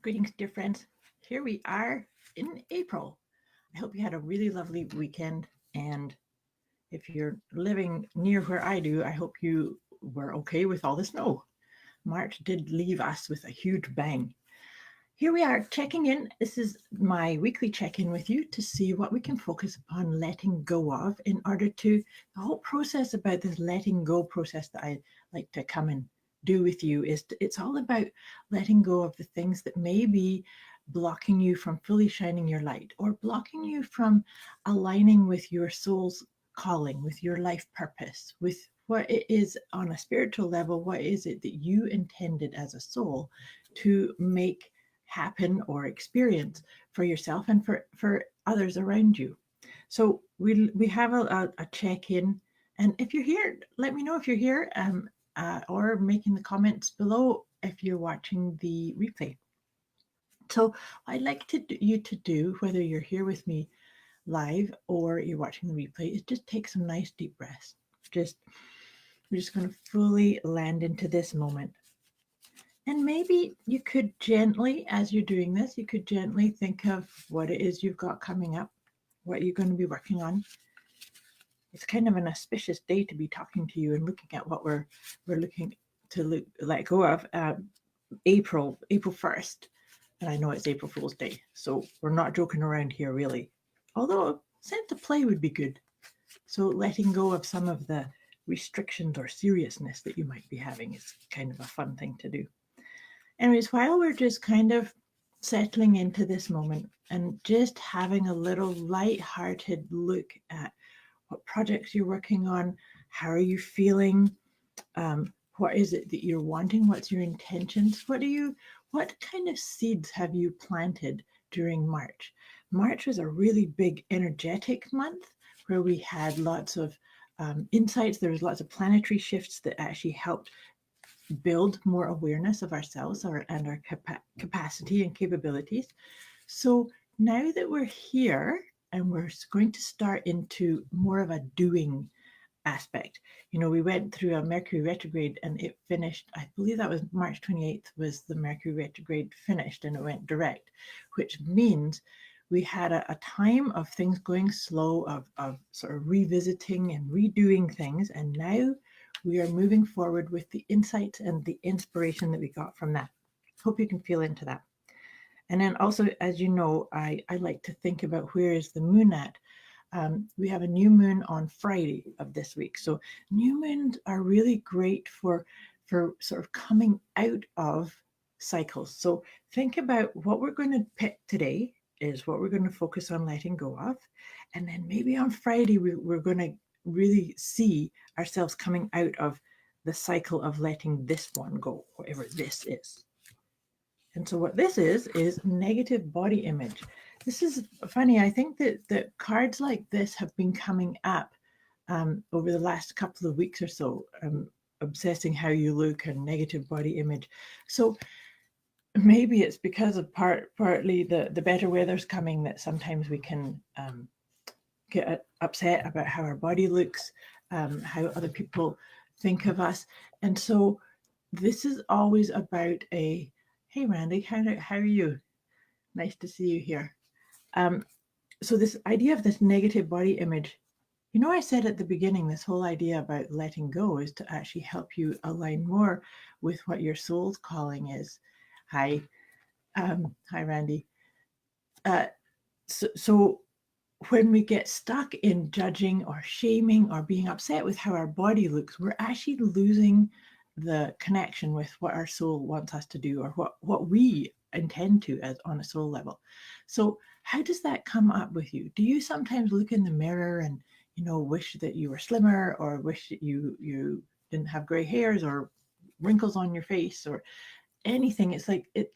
Greetings, dear friends. Here we are in April. I hope you had a really lovely weekend. And if you're living near where I do, I hope you were okay with all the snow. March did leave us with a huge bang. Here we are checking in. This is my weekly check in with you to see what we can focus upon letting go of in order to the whole process about this letting go process that I like to come and do with you is it's all about letting go of the things that may be blocking you from fully shining your light or blocking you from aligning with your soul's calling, with your life purpose, with what it is on a spiritual level. What is it that you intended as a soul to make happen or experience for yourself and for others around you? So we have a check-in, and if you're here, let me know if you're here, or making the comments below if you're watching the replay. So I'd like you to do, whether you're here with me live or you're watching the replay, is just take some nice deep breaths. We're just going to fully land into this moment. And maybe you could gently, as you're doing this, you could gently think of what it is you've got coming up, what you're going to be working on. It's kind of an auspicious day to be talking to you and looking at what we're looking to let go of. April 1st, and I know it's April Fool's Day, so we're not joking around here really. Although a sense of play would be good. So letting go of some of the restrictions or seriousness that you might be having is kind of a fun thing to do. Anyways, while we're just kind of settling into this moment and just having a little light-hearted look at what projects you're working on, how are you feeling, what is it that you're wanting, what's your intentions, what kind of seeds have you planted during March? March was a really big energetic month where we had lots of insights. There was lots of planetary shifts that actually helped build more awareness of ourselves and our capacity and capabilities. So now that we're here and we're going to start into more of a doing aspect. We went through a Mercury retrograde and it finished, I believe that was March 28th was the Mercury retrograde finished, and it went direct, which means we had a time of things going slow, of sort of revisiting and redoing things. And now we are moving forward with the insights and the inspiration that we got from that. Hope you can feel into that. And then also, as you know, I like to think about where is the moon at. We have a new moon on Friday of this week. So new moons are really great for sort of coming out of cycles. So think about what we're going to pick today is what we're going to focus on letting go of. And then maybe on Friday, we're going to really see ourselves coming out of the cycle of letting this one go, whatever this is. And so what this is negative body image. This is funny. I think that cards like this have been coming up over the last couple of weeks or so, obsessing how you look and negative body image. So maybe it's because of partly the better weather's coming that sometimes we can get upset about how our body looks, how other people think of us. And so this is always about hey Randy, how are you? Nice to see you here. So this idea of this negative body image, I said at the beginning, this whole idea about letting go is to actually help you align more with what your soul's calling is. Hi, Randy. So when we get stuck in judging or shaming or being upset with how our body looks, we're actually losing the connection with what our soul wants us to do, or what we intend to as on a soul level. So how does that come up with you? Do you sometimes look in the mirror and wish that you were slimmer, or wish that you didn't have gray hairs or wrinkles on your face or anything? It's like in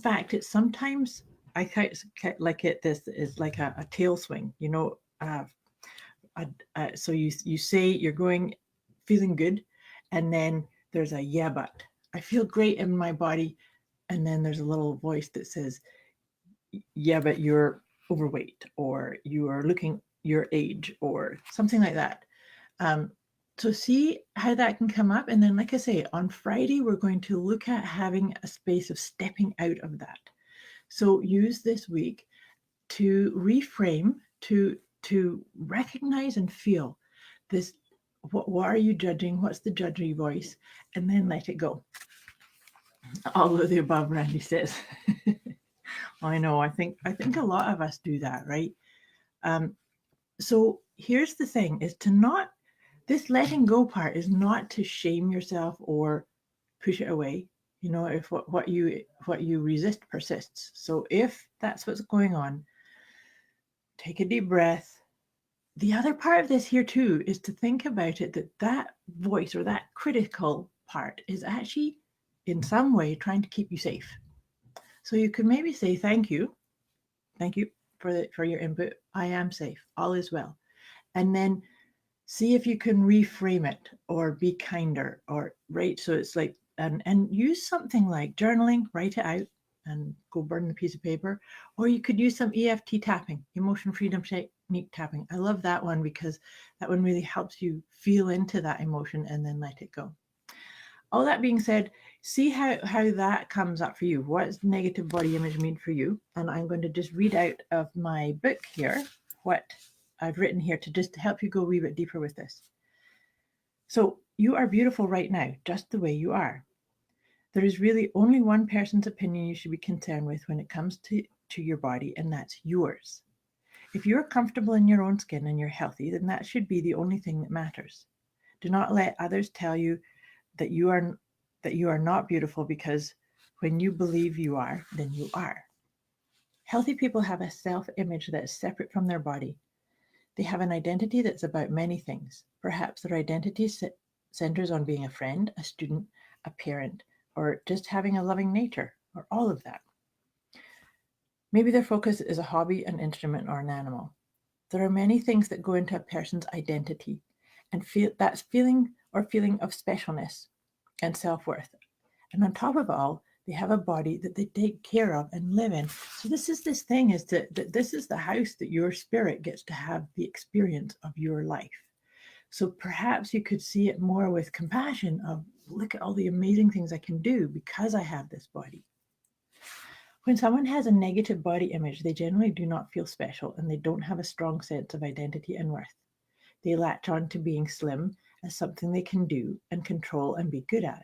fact it's sometimes I like it. This is like a tail swing, so you say you're feeling good, and then there's a yeah, but I feel great in my body, and then there's a little voice that says, yeah, but you're overweight, or you are looking your age, or something like that. So see how that can come up. And then, like I say, on Friday, we're going to look at having a space of stepping out of that. So use this week to reframe, to recognize and feel this. What are you judging? What's the judgy voice? And then let it go. All of the above, Randy says. I know. I think a lot of us do that, right? So here's the thing: is to not this letting go part is not to shame yourself or push it away. You know, if what you resist persists. So if that's what's going on, take a deep breath. The other part of this here too is to think about it that voice or that critical part is actually in some way trying to keep you safe. So you could maybe say thank you for your input. I am safe. All is well. And then see if you can reframe it or be kinder or right. So it's like and use something like journaling, write it out and go burn the piece of paper. Or you could use some EFT tapping, emotion freedom technique tapping. I love that one because that one really helps you feel into that emotion and then let it go. All that being said, see how that comes up for you. What's negative body image mean for you? And I'm going to just read out of my book here what I've written here to just help you go a wee bit deeper with this. So you are beautiful right now, just the way you are. There is really only one person's opinion you should be concerned with when it comes to your body, and that's yours. If you're comfortable in your own skin and you're healthy, then that should be the only thing that matters. Do not let others tell you that you are not beautiful, because when you believe you are, then you are. Healthy people have a self-image that is separate from their body. They have an identity that's about many things. Perhaps their identity centers on being a friend, a student, a parent, or just having a loving nature, or all of that. Maybe their focus is a hobby, an instrument, or an animal. There are many things that go into a person's identity, and that's feeling of specialness and self-worth. And on top of it all, they have a body that they take care of and live in. So this thing is that this is the house that your spirit gets to have the experience of your life. So perhaps you could see it more with compassion of, look at all the amazing things I can do because I have this body. When someone has a negative body image, they generally do not feel special and they don't have a strong sense of identity and worth. They latch on to being slim as something they can do and control and be good at.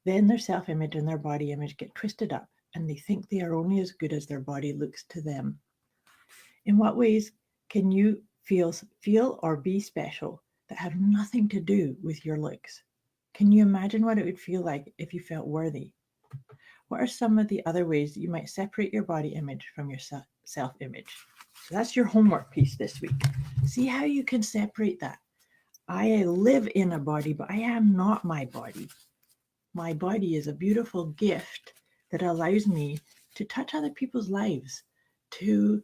Then their self-image and their body image get twisted up and they think they are only as good as their body looks to them. In what ways can you feel or be special that have nothing to do with your looks? Can you imagine what it would feel like if you felt worthy? What are some of the other ways that you might separate your body image from your self-image? So that's your homework piece this week. See how you can separate that. I live in a body, but I am not my body. My body is a beautiful gift that allows me to touch other people's lives, to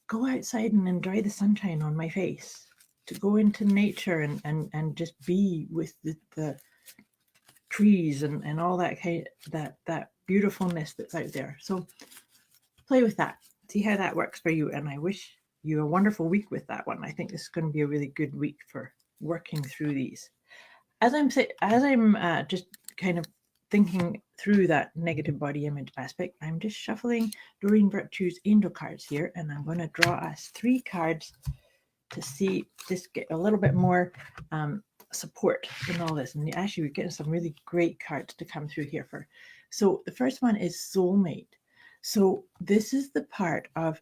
go outside and enjoy the sunshine on my face, to go into nature and just be with the trees and all that that beautifulness that's out there. So play with that. See how that works for you. And I wish you a wonderful week with that one. I think this is going to be a really good week for working through these. As I'm just kind of thinking through that negative body image aspect, I'm just shuffling Doreen Virtue's angel cards here, and I'm going to draw us 3 cards to see, just get a little bit more support in all this. And actually, we're getting some really great cards to come through here for. So the first one is soulmate. So this is the part of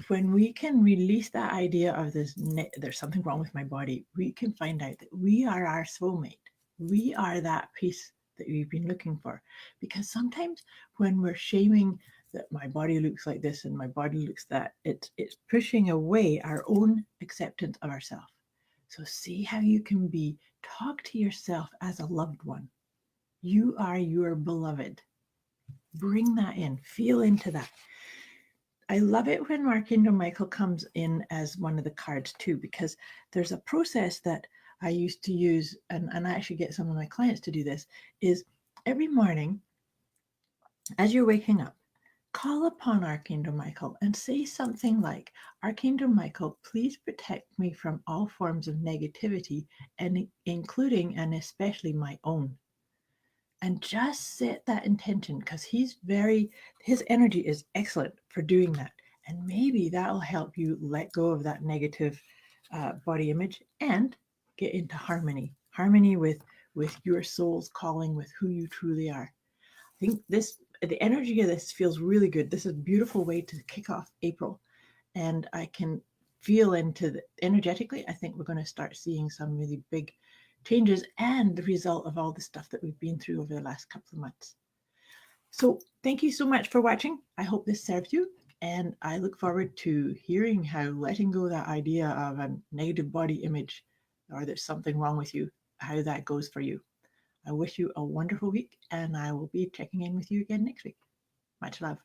when we can release that idea of this, there's something wrong with my body, we can find out that we are our soulmate. We are that piece that we've been looking for. Because sometimes when we're shaming that my body looks like this and my body looks that, it's pushing away our own acceptance of ourselves. So see how you can talk to yourself as a loved one. You are your beloved. Bring that in, feel into that. I love it when Archangel Michael comes in as one of the cards too, because there's a process that I used to use, and I actually get some of my clients to do this, is every morning as you're waking up, call upon Archangel Michael and say something like, Archangel Michael, please protect me from all forms of negativity, and including and especially my own. And just set that intention, because his energy is excellent for doing that. And maybe that'll help you let go of that negative body image and get into harmony with your soul's calling, with who you truly are. I think the energy of this feels really good. This is a beautiful way to kick off April. And I can feel energetically, I think we're going to start seeing some really big changes and the result of all the stuff that we've been through over the last couple of months. So thank you so much for watching. I hope this served you. And I look forward to hearing how letting go of that idea of a negative body image, or there's something wrong with you, how that goes for you. I wish you a wonderful week, and I will be checking in with you again next week. Much love.